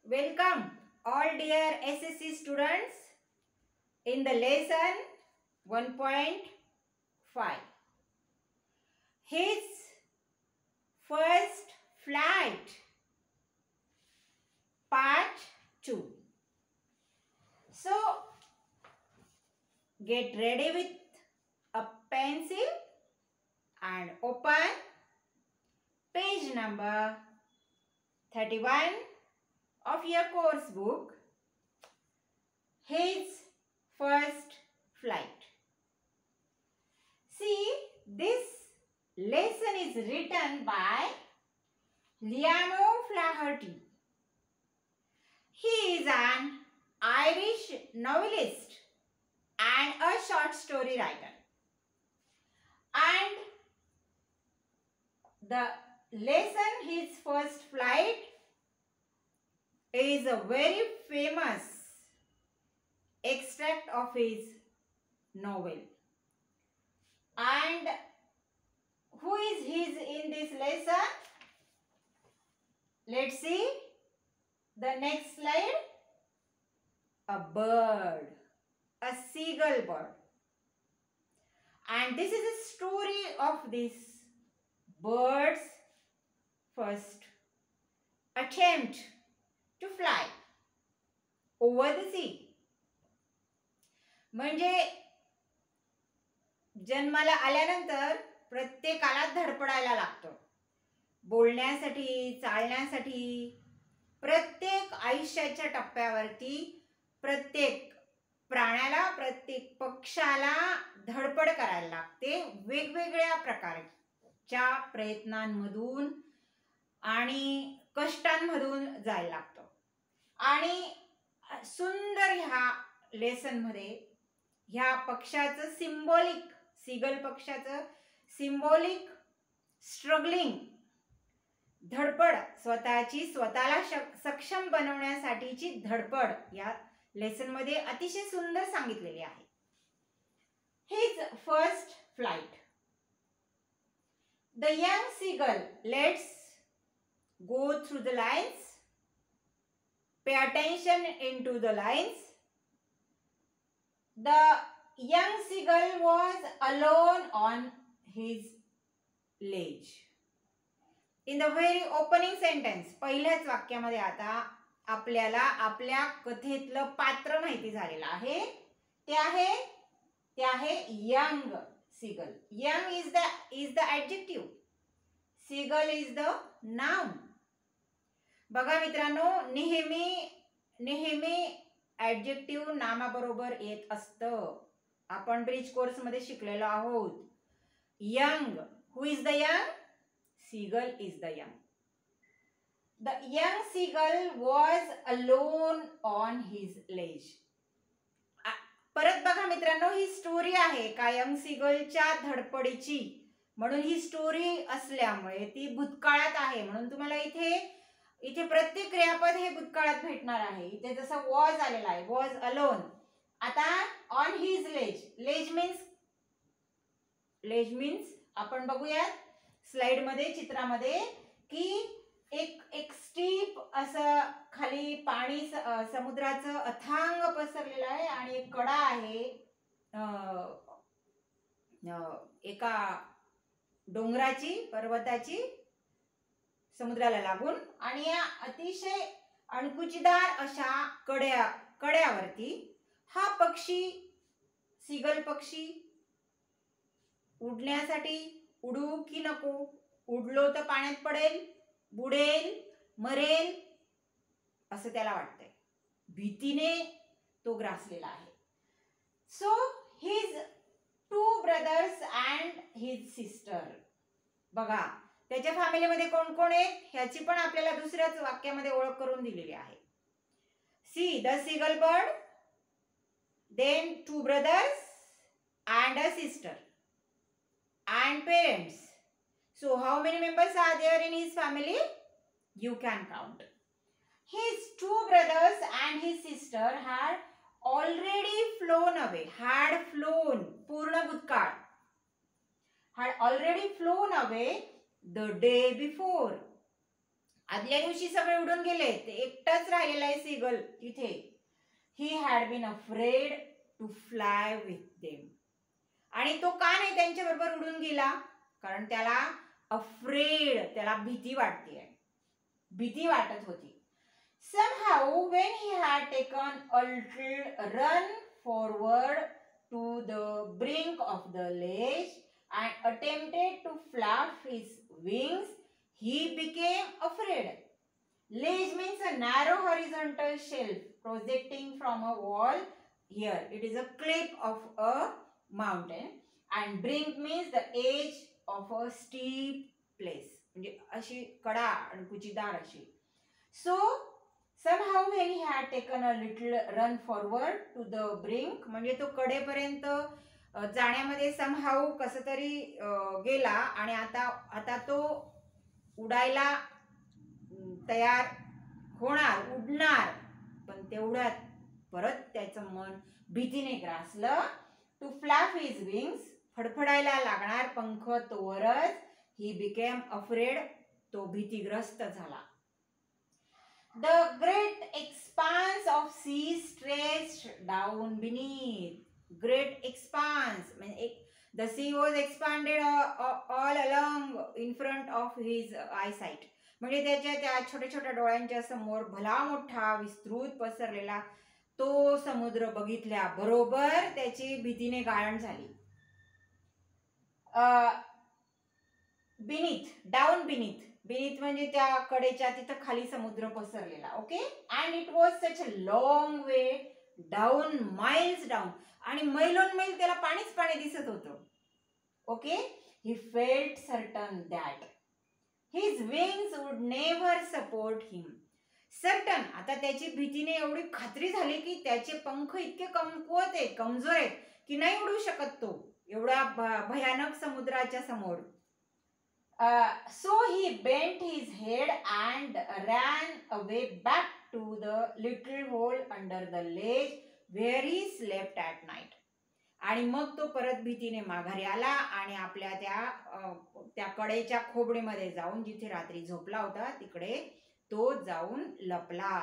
Welcome all dear SSC students in the lesson 1.5. His first flight, part 2. So get ready with a pencil and open page number 31 of your course book, His First Flight. See, this lesson is written by Liam O'Flaherty. He is an Irish novelist and a short story writer. And the lesson, His First Flight, is a very famous extract of his novel. And who is his in this lesson? Let's see the next slide. A bird, a seagull bird. And this is a story of this bird's first attempt to fly over the sea. म्हणजे जन्माला आल्यानंतर प्रत्येकाला धडपडायला लागतं. बोलण्यासाठी, चालण्यासाठी, प्रत्येक आयुष्याच्या टप्प्यावरती प्रत्येक प्राण्याला, प्रत्येक पक्षाला धडपड करायला लागते. वेगवेगळ्या प्रकारच्या प्रयत्नांमधून आणि कष्टांमधून जायला लागतं. आणि सुंदर ह्या लेसन मध्ये ह्या पक्षाचं सिंबॉलिक, सीगल पक्षाचं सिंबॉलिक स्ट्रगलिंग, धडपड, स्वतःला सक्षम बनवण्यासाठीची धडपड या लेसन मध्ये अतिशय सुंदर सांगितलेली आहे. His first flight. The young seagull let's go through the lines. Pay attention into the lines. The young seagull was alone on his ledge. In the very opening sentence, पहिल्याच वाक्यामध्ये आता आपल्याला आपल्या कथेतलं पात्र माहिती झालेलं आहे. ते आहे young seagull. Young is the adjective. Seagull is the noun. बघा मित्रांनो, नेहमी ॲडजेक्टिव्ह नामाबरोबर येत असतं. आपण ब्रिज कोर्स मध्ये शिकलेलो आहोत. Young, who is the young? Seagull is the young. The young seagull was alone on his ledge. परत बघा मित्रांनो, ही स्टोरी आहे का यंग सीगलच्या धडपडीची. म्हणून ही स्टोरी असल्यामुळे ती भूतकाळात आहे. म्हणून तुम्हाला इथे प्रत्येक क्रियापद हे भूतकाळात भेटणार आहे. इथे जसं वॉज आलेला आहे, वॉज अलोन. आता on his ledge. Ledge means आपण बघूयात स्लाइड मध्ये, चित्रामध्ये, की एक स्टीप असं खाली पाणी समुद्राचं अथांग पसरलेलं आहे आणि एक कडा आहे एका डोंगराची, पर्वताची, समुद्राला लागून. आणि या अतिशय अणकुचीदार अशा कड्यावरती हा पक्षी, सीगल पक्षी, उडण्यासाठी उडू की नको, उडलो तर पाण्यात पडेल, बुडेल, मरेल असं त्याला वाटतंय. भीतीने तो ग्रासलेला आहे. So his 2 brothers and his sister. बघा, त्याच्या फॅमिलीमध्ये कोण कोण आहेत ह्याची पण आपल्याला दुसऱ्याच वाक्यामध्ये ओळख करून दिलेली आहे. See the seagull bird, then 2 brothers and a sister and parents. So how many members are there in his family? You can count. His 2 brothers and his sister had already flown away. Had flown, पूर्ण भूतकाळ. Had already flown away the day before. आदल्या दिवशी सगळे उडून गेले, ते एकटाच राहिलेला आहे सीगल तिथे. He had been afraid to fly with them. आणि तो का नाही त्यांच्या बरोबर उडून गेला? कारण त्याला अफ्रेड, त्याला भीती वाटते, भीती वाटत होती. Somehow when he had taken a little run forward to the brink of the ledge and attempted to flap his wings, he became afraid. Ledge means a narrow horizontal shelf projecting from a wall. Here it is a cliff of a mountain, and brink means the edge of a steep place. म्हणजे अशी कडा आणि कुचीदार अशी. So somehow when he had taken a little run forward to the brink, म्हणजे तो कडेपर्यंत जाण्यामध्ये somehow कसं तरी गेला आणि आता तो उडायला तयार होणार, उडणार. पण तेवढ्यात परत त्याचं मन भीतीने ग्रासलं. टू फ्लॅप हिज विंग्स, फडफडायला लागणार पंख तोवरच. ही बिकेम अफ्रेड, तो भीतीग्रस्त झाला. The great expanse of sea stretched down beneath. Great expanse means the sea was expanded all along in front of his eyesight. म्हणजे त्याच्या त्या छोट्या छोट्या डोळ्यांच्या समोर भला मोठा विस्तृत पसरलेला तो समुद्र बघितल्या बरोबर त्याची भीतीने गाळण झाली. बिनीथ, डाऊन बिनीथ, बिनीथ म्हणजे त्या कडेच्या तिथं खाली समुद्र पसरलेला. Okay. And it was such a long way down, miles down, आणि मैलोन मैल त्याला पाणीच पाणी दिसत होतं. Okay. He felt certain that his wings would never support him. Certain, आता त्याची भीतीने एवढी खात्री झाली की त्याचे पंख इतके कमकुवत आहेत, कमजोर आहेत की नाही उडू शकत तो एवढा भयानक समुद्राच्या समोर. So he bent his head and ran away back to the little hole under the ledge where he slept at night. आणि मग तो परत भीतीने माघारी आला आणि आपल्या त्या कडेच्या खोबडीमध्ये जाऊन, जिथे रात्री झोपला होता तिकडे तो जाऊन लपला.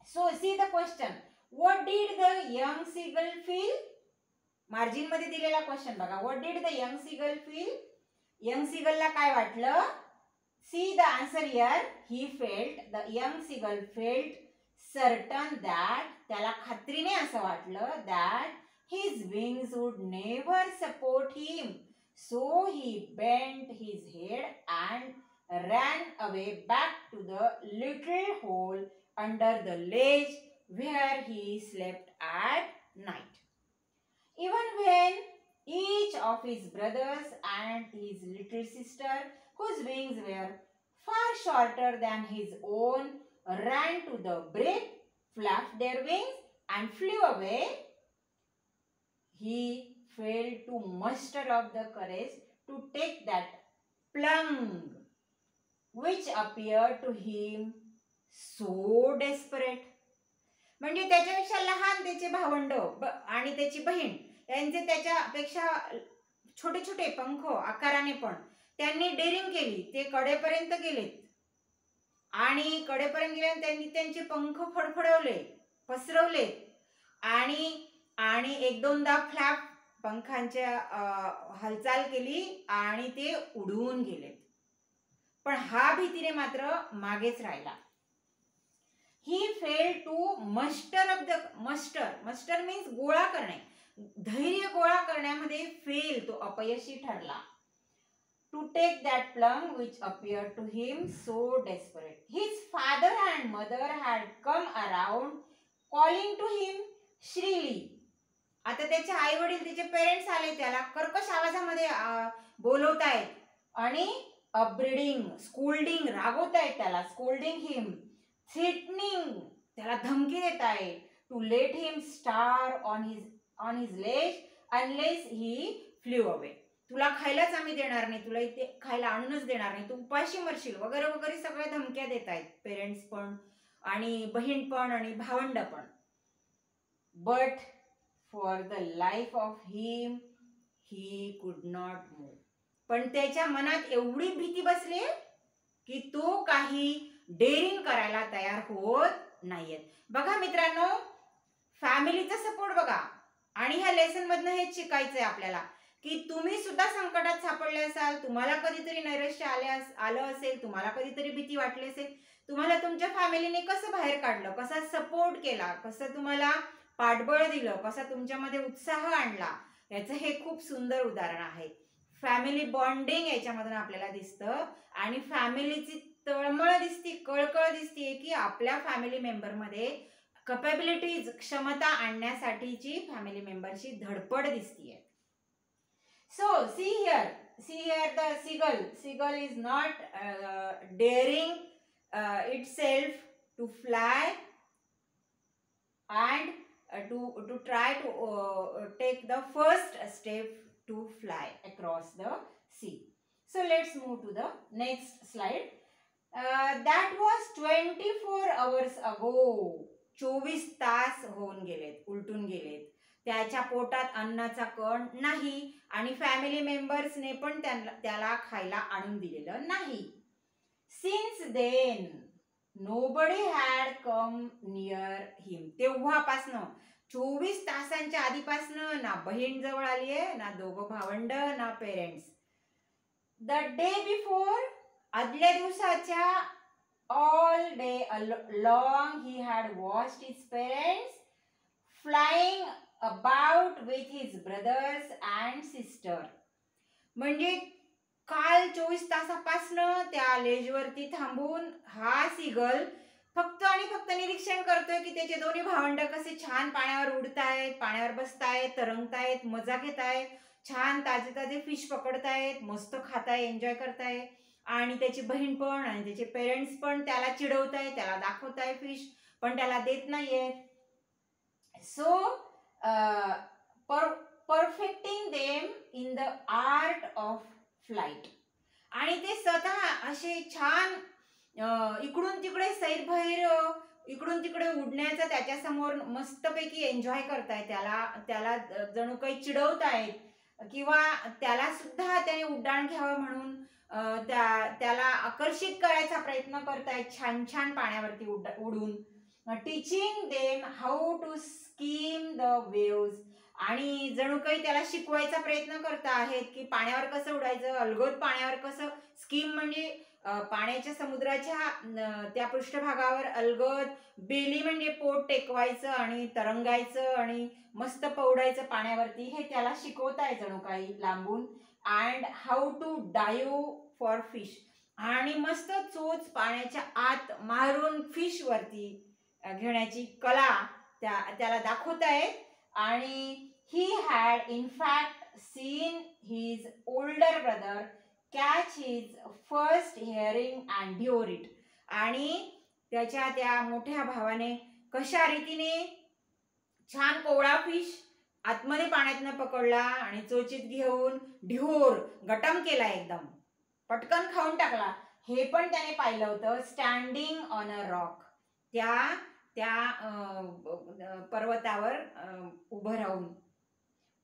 So see the question. What did the young seagull feel? Margin मध्ये दिलेला क्वेश्चन बघा. What did the young seagull feel? Young सीगलला काय वाटलं? See the answer here. He felt, the young seagull felt certain that, त्याला खात्रीने असं वाटलं that his wings would never support him. So he bent his head and ran away back to the little hole under the ledge where he slept at night. Even when each of his brothers and his little sister, whose wings were far shorter than his own, ran to the brink, flapped their wings and flew away, he failed to muster up the courage to take that plunge which appeared to him so desperate. म्हणजे त्याच्यापेक्षा लहान त्याचे भावंड आणि त्याची बहीण यांचे त्याच्यापेक्षा छोटे छोटे पंख आकाराने, पण त्यांनी डेअरिंग केली. ते कडेपर्यंत गेलेत आणि कडेपर्यंत गेल्याने त्यांनी त्यांचे पंख फडफडवले, पसरवले आणि एक दोनदा फ्लॅप पंखांच्या हालचाल केली आणि ते उडून गेले. पण हा भीतीने मात्र मागेच राहिला. He failed to muster up the muster means गोळा करणे, धैर्य गोळा करण्यामध्ये फेल, तो अपयशी ठरला. To take that plunge which appeared to him so desperate. His father and mother had come around calling to him shrilly. आता त्याचे आई वडील, त्याचे पेरेंट्स आले, त्याला कर्कश आवाजामध्ये बोलवतायत आणि अपब्रीडिंग, स्कोल्डिंग, रागवतायत त्याला, स्कोल्डिंग हिम, थ्रेटनिंग, त्याला धमकी देत आहे. To let him starve on his ledge unless he flew away. तुला खायलाच आम्ही देणार नाही, तुला इथे खायला आणूनच देणार नाही, तू उपाशी मरशील वगैरे वगैरे सगळ्या धमक्या देत आहेत पेरेंट्स पण आणि बहीण पण आणि भावंड पण. But for the life of him he could not move. पण त्याच्या मनात एवढी भीती बसली की तो काही डेअरिंग करायला तयार होत नाहीये. बघा मित्रांनो, फॅमिलीचा सपोर्ट बघा, आणि ह्या लेसन मधनं हेच शिकायचंय आपल्याला की तुम्ही सुद्धा संकटात सापडले असाल, तुम्हाला कधीतरी नैराश्य आलं असेल, तुम्हाला कधीतरी भीती वाटली असेल, तुम्हाला तुमच्या फॅमिलीने कसं बाहेर काढलं, कसा सपोर्ट केला, कसं तुम्हाला पाठबळ दिलं, कसा तुमच्यामध्ये उत्साह आणला, याचं हे खूप सुंदर उदाहरण आहे. फॅमिली बॉन्डिंग याच्यामधून आपल्याला दिसतं आणि फॅमिलीची तळमळ दिसती, कळकळ दिसतीये की आपल्या फॅमिली मेंबरमध्ये कॅपॅबिलिटीज, क्षमता आणण्यासाठीची फॅमिली मेंबरची धडपड दिसतीये. So see here the seagull is not daring itself to fly and to try to take the first step to fly across the sea. So let's move to the next slide. That was 24 hours ago. 24 तास होऊन गेलेत, उलटून गेलेत. त्याच्या पोटात अन्नाचा कण नाही आणि फॅमिली मेंबर्सने पण त्याला खायला आणून दिलेलं नाही. Since then nobody had come near him. तेव्हापासनं 24 तासांच्या आधीपासनं ना बहीण जवळ आलीये, ना दोघं भावंड, ना पेरेंट्स. द डे बिफोर, आदल्या दिवसाच्या all day long he had watched his parents flying about with his brothers and sister. म्हणजे काल 24 तासापासनं त्या लेजवरती थांबून हा सीगल फक्त आणि फक्त निरीक्षण करतोय की त्याचे दोन्ही भावंड कसे छान पाण्यावर उडतायत, पाण्यावर बसतायत, तरंगतायत, मजा घेतायत, छान ताजे ताजे फिश पकडतायत, मस्त खाताय, एन्जॉय करतायत. आणि त्याची बहीण पण आणि त्याचे पेरेंट्स पण त्याला चिडवताय, त्याला दाखवताय फिश, पण त्याला देत नाहीये. So perfecting them in the art of flight. आणि ते स्वतः असे छान इकडून तिकडे सैरभैर इकडून तिकडे उडण्याचा त्याच्यासमोर मस्तपैकी एन्जॉय करताय, त्याला जणू काही चिडवतायत किंवा त्याला सुद्धा त्याने उड्डाण घ्यावं म्हणून त्याला आकर्षित करायचा प्रयत्न करतायत छान छान पाण्यावरती उडून. Teaching them how to skim the waves. आणि जणू काही त्याला शिकवायचा प्रयत्न करत आहेत की पाण्यावर कसं उडायचं, अलगद पाण्यावर कसं, स्कीम म्हणजे पाण्याच्या समुद्राच्या त्या पृष्ठभागावर अलगद, बेली म्हणजे पोट टेकवायचं आणि तरंगायचं आणि मस्त पौडायचं पाण्यावरती, हे त्याला शिकवत आहे जणू काही लांबून. And how to dive for fish. आणि मस्त चोच पाण्याच्या आत मारून फिश वरती घेण्याची कला त्याला दाखवत आहेत. आणि he had in fact seen his older brother catch his first herring and devour it. आणि त्याच्या त्या मोठ्या भावाने कशा रीतीने छान कोवळा फिश आतमध्ये पाण्यातनं पकडला आणि चोचीत घेऊन ढिहोर गटम केला, एकदम पटकन खाऊन टाकला, हे पण त्याने पाहिलं होतं स्टँडिंग ऑन अ रॉक. त्या पर्वतावर उभं राहून.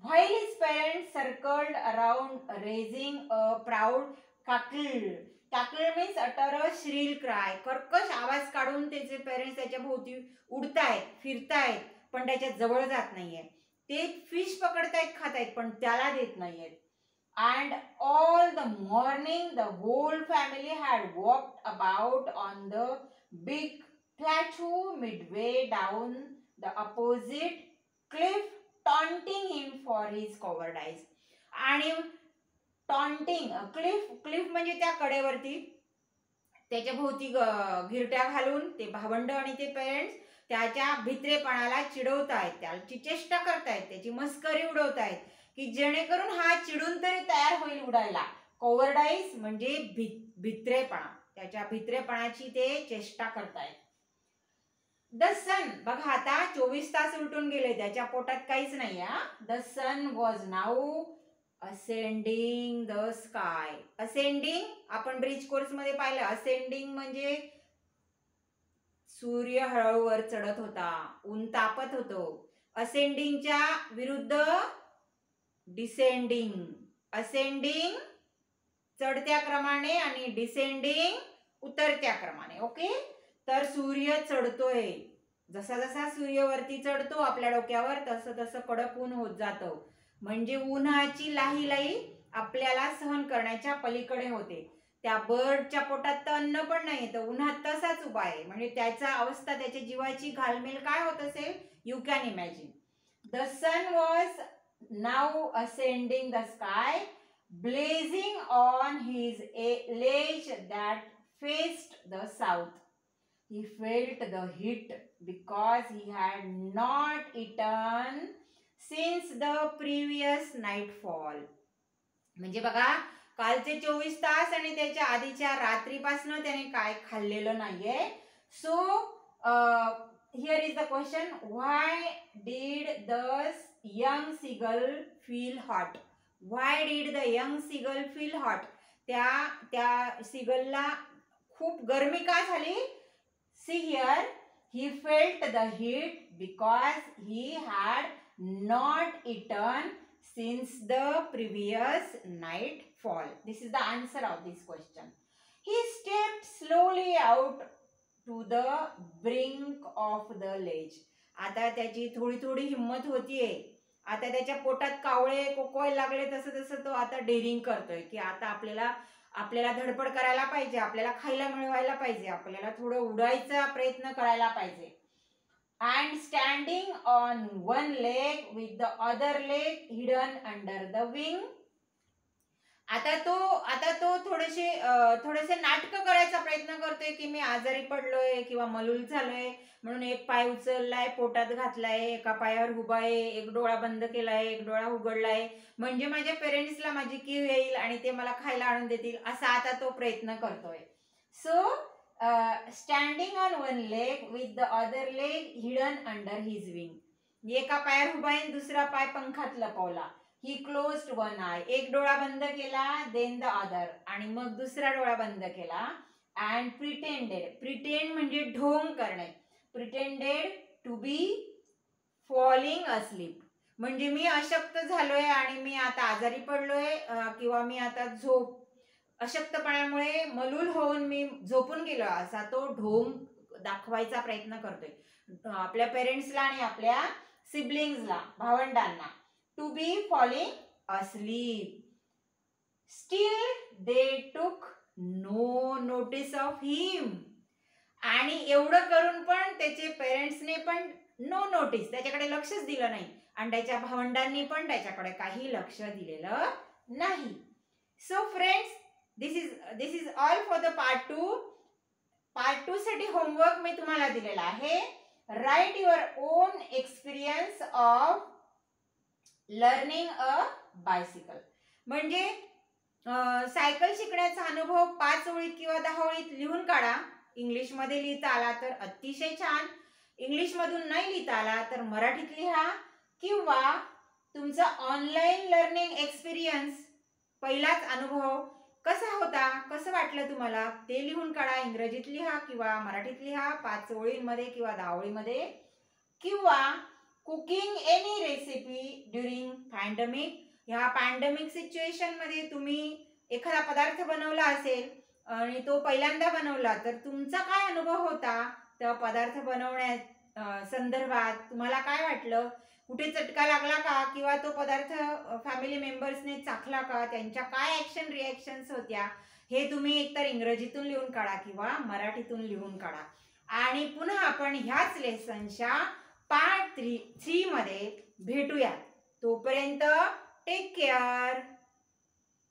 While his parents circled around raising a proud cackle. Cackle means utter a shrill cry. कर्कश आवाज काढून त्याचे पेरेंट्स त्याच्या भोवती उडतायत, फिरतायत, पण त्याच्या जवळ जात नाहीये. ते फिश पकडतायत, खातायत, पण त्याला देत नाहीयेत. And all the morning the whole family had walked about on the big plateau midway down the opposite cliff, taunting him for his cowardice. आणि टॉन्टिंग, क्लिफ म्हणजे त्या कडेवरती त्याच्या भोवती गिरट्या घालून ते भावंड आणि ते पेरेंट्स त्याच्या भित्रेपणाला चिडवतायत, त्याची चेष्टा करतायत, त्याची मस्करी उडवतायत की जेणेकरून हा चिडून तरी तयार होईल उडायला. कोवर्डाईज म्हणजे भित्रेपणा, त्याच्या भित्रेपणाची ते चेष्टा करतायत. द सन, बघा आता 24 तास उलटून गेले, त्याच्या पोटात काहीच नाही. The sun was now ascending the sky. Ascending आपण ब्रिज कोर्स मध्ये पाहिलं. असेंडिंग म्हणजे सूर्य हळूहळू वर चढत होता, ऊन तापत होतो. असेंडिंगच्या विरुद्ध डिसेंडिंग. असेंडिंग चढत्या क्रमाने आणि डिसेंडिंग उतरत्या क्रमाने. ओके, तर सूर्य चढतोय, जसा जसा सूर्य वरती चढतो आपल्या डोक्यावर तसं तसं कडक ऊन होत जातं. म्हणजे उन्हाची लाही आपल्याला सहन करण्याच्या पलीकडे होते. त्या बर्डच्या पोटात तर अन्न पण नाही, तर उन्हात तसाच उभा आहे. म्हणजे त्याचा अवस्था, त्याच्या जीवाची घालमेल काय होत असेल, you can imagine. The sun was now ascending the sky, blazing on his ledge that faced the south. He felt the heat because he had not eaten since the previous nightfall. म्हणजे बघा, कालचे 24 तास आणि त्याच्या आधीच्या रात्रीपासून त्याने काय खाल्लेलं नाहीये. So here is the question, why did the young seagull feel hot? Why did the young seagull feel hot? त्या सीगलला खूप गरमी का झाली? See here, he felt the heat because he had not eaten since the previous nightfall. This is the answer of this question. He stepped slowly out to the brink of the ledge. आता त्याची थोडी हिम्मत होतीये. आता त्याच्या पोटात कावळे कोकोय लागले, तसं तसं तो आता डेअरिंग करतोय की आता आपल्याला धडपड करायला पाहिजे, आपल्याला खायला मिळवायला पाहिजे, आपल्याला थोडं उडायचा प्रयत्न करायला पाहिजे. And standing on one leg with the other leg hidden under the wing. आता तो थोडेसे नाटक करायचा प्रयत्न करतोय की मी आजारी पडलोय किंवा मलूल झालोय, म्हणून एक पाय उचललाय, पोटात घातलाय, एका पायावर उभा आहे, एक डोळा बंद केलाय, एक डोळा उघडलाय, म्हणजे माझ्या पेरेंट्सला माझी कीव येईल आणि ते मला खायला आणून देतील, असा आता तो प्रयत्न करतोय. So standing on one leg with the other leg hidden under his wing. एका पायावर उभा आहे, दुसरा पाय पंखात लपवला. ही क्लोज्ड वन आय, एक डोळा बंद केला, देन द अदर, आणि मग दुसरा डोळा बंद केला. अँड प्रिटेंड म्हणजे ढोंग करणे, pretended to be falling asleep. म्हणजे मी अशक्त झालोय आणि मी आता आजारी पडलोय किंवा मी आता अशक्तपणामुळे मलूल होऊन मी झोपून गेलो, असा तो ढोंग दाखवायचा प्रयत्न करतोय आपल्या पेरेंट्सला आणि आपल्या सिबलिंग्सला, भावंडांना. To be falling asleep. Still they took no notice of हिम. आणि एवढं करून पण त्याचे पेरेंट्सने पण नो नोटीस, त्याच्याकडे लक्षच दिलं नाही, आणि त्याच्या भावंडांनी पण त्याच्याकडे काही लक्ष दिलेलं नाही. So friends, this is all for the part 2. Part 2 साठी होमवर्क मी तुम्हाला दिलेला आहे. Write your own experience of learning a bicycle. म्हणजे सायकल शिकण्याचा अनुभव 5 ओळीत किंवा 10 ओळीत लिहून काढा. इंग्लिशमध्ये लिहिता आला तर अतिशय छान, इंग्लिशमधून नाही लिहिता आला तर मराठीत लिहा, किंवा तुमचा ऑनलाईन लर्निंग एक्सपिरियन्स, पहिलाच अनुभव कसा होता, कसं वाटलं तुम्हाला, ते लिहून काढा. इंग्रजीत लिहा किंवा मराठीत लिहा, 5 ओळींमध्ये किंवा 10 ओळीमध्ये. किंवा cooking any recipe during pandemic. ह्या पॅन्डेमिक सिच्युएशन मध्ये तुम्ही एखादा पदार्थ बनवला असेल आणि तो पहिल्यांदा बनवला, तर तुमचा काय अनुभव होता त्या पदार्थ बनवण्या संदर्भात, तुम्हाला काय वाटलं, कुठे चटका लागला का, किंवा तो पदार्थ फॅमिली मेंबर्सने चाखला का, त्यांच्या काय ॲक्शन रिॲक्शन्स होत्या, हे तुम्ही एकतर इंग्रजीतून लिहून काढा किंवा मराठीतून लिहून काढा. आणि पुन्हा आपण ह्याच लेसनच्या पार्ट 3 मध्ये भेटूया. तोपर्यंत टेक केअर.